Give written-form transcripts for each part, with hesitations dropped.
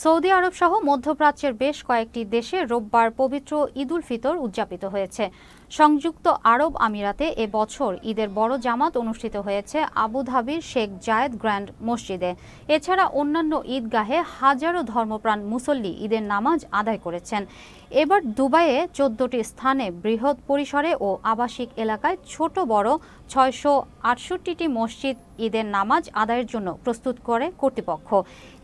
Saudi আরব সহ মধ্যপ্রাচ্যের বেশ কয়েকটি দেশে রোববার পবিত্র ঈদ উল ফিতর উদযাপিত হয়েছে। সংযুক্ত আরব আমিরাতে এ বছর ঈদের বড় জামাত অনুষ্ঠিত হয়েছে আবুধাবির শেখ জায়েদ গ্র্যান্ড মসজিদে। এছাড়া অন্যান্য ঈদগাহে হাজারো ধর্মপ্রাণ মুসল্লি ঈদের নামাজ আদায় করেছেন। এবার দুবাইয়ে 14টি স্থানে বৃহৎ পরিসরে ও আবাসিক এলাকায় ছোট বড় 668টি মসজিদ ঈদের নামাজ আদায়ের জন্য প্রস্তুত করে কর্তৃপক্ষ।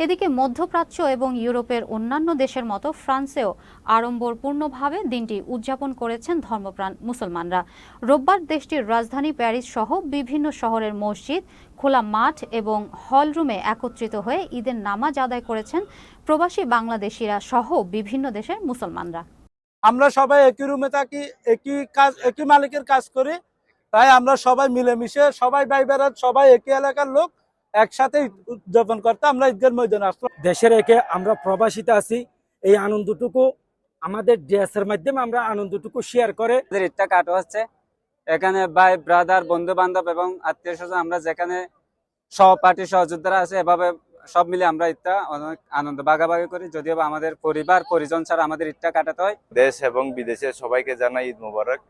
এদিকে মধ্যপ্রাচ্য এবং ইউরোপের অন্যান্য দেশের মতো ফ্রান্সেও আড়ম্বরপূর্ণভাবে দিনটি উদযাপন করেছেন ধর্মপ্রাণ মুসলমানরা। রোববার দেশটির রাজধানী প্যারিস সহ বিভিন্ন শহরের মসজিদ, খোলা মাঠ এবং হলরুমে একত্রিত হয়ে ঈদের নামাজ আদায় করেছেন প্রবাসী বাংলাদেশিরা সহ বিভিন্ন দেশের মুসলমানরা। আমরা সবাই একই রুমে থাকি, একই মালিকের কাজ করি, তাই আমরা সবাই মিলেমিশে সবাই ভাই বেড়াত সবাই একই এলাকার লোক একসাথে উদযাপন করতে আমরা ঈদের ময়দানে আসলাম। দেশের একে আমরা প্রবাসীতে আছি, এই আনন্দটুকু আমাদের ড্রেসের মাধ্যমে আমরা আনন্দটুকু শেয়ার করে ঈদটা কাটা হচ্ছে। এখানে ভাই ব্রাদার বন্ধু বান্ধব এবং আত্মীয় স্বজন আমরা যেখানে সহপাঠী সহযোদ্ধারা আছে এভাবে সব মিলে আমরা ঈদটা অনেক আনন্দ ভাগাভাগি করি। যদিও আমাদের পরিবার পরিজন ছাড়া আমাদের ঈদটা কাটাতে হয়। দেশ এবং বিদেশের সবাইকে জানাই ঈদ মোবারক।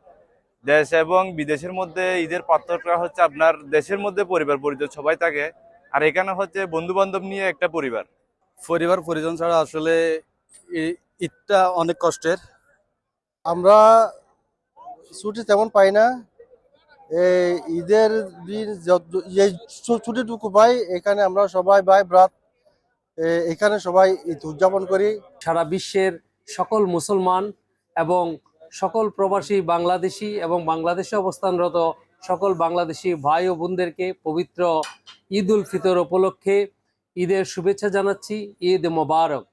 দেশ এবং বিদেশের মধ্যে ঈদের পার্থক্য হচ্ছে আপনার দেশের মধ্যে পরিবার পরিজন সবাই থাকে, আর এখানে হচ্ছে বন্ধু বান্ধব নিয়ে একটা পরিবার পরিজন ছাড়া আসলে ঈদটা অনেক কষ্টের। আমরা ছুটি তেমন পাই না, এই ঈদের দিন এই ছুটিটুকু পাই, এখানে আমরা সবাই ভাই ব্রাত এখানে সবাই ঈদ উদযাপন করি। সারা বিশ্বের সকল মুসলমান এবং সকল প্রবাসী বাংলাদেশি এবং বাংলাদেশে অবস্থানরত সকল বাংলাদেশি ভাই ও বোনদেরকে পবিত্র ঈদ উল ফিতর উপলক্ষে ঈদের শুভেচ্ছা জানাচ্ছি। ঈদ মোবারক।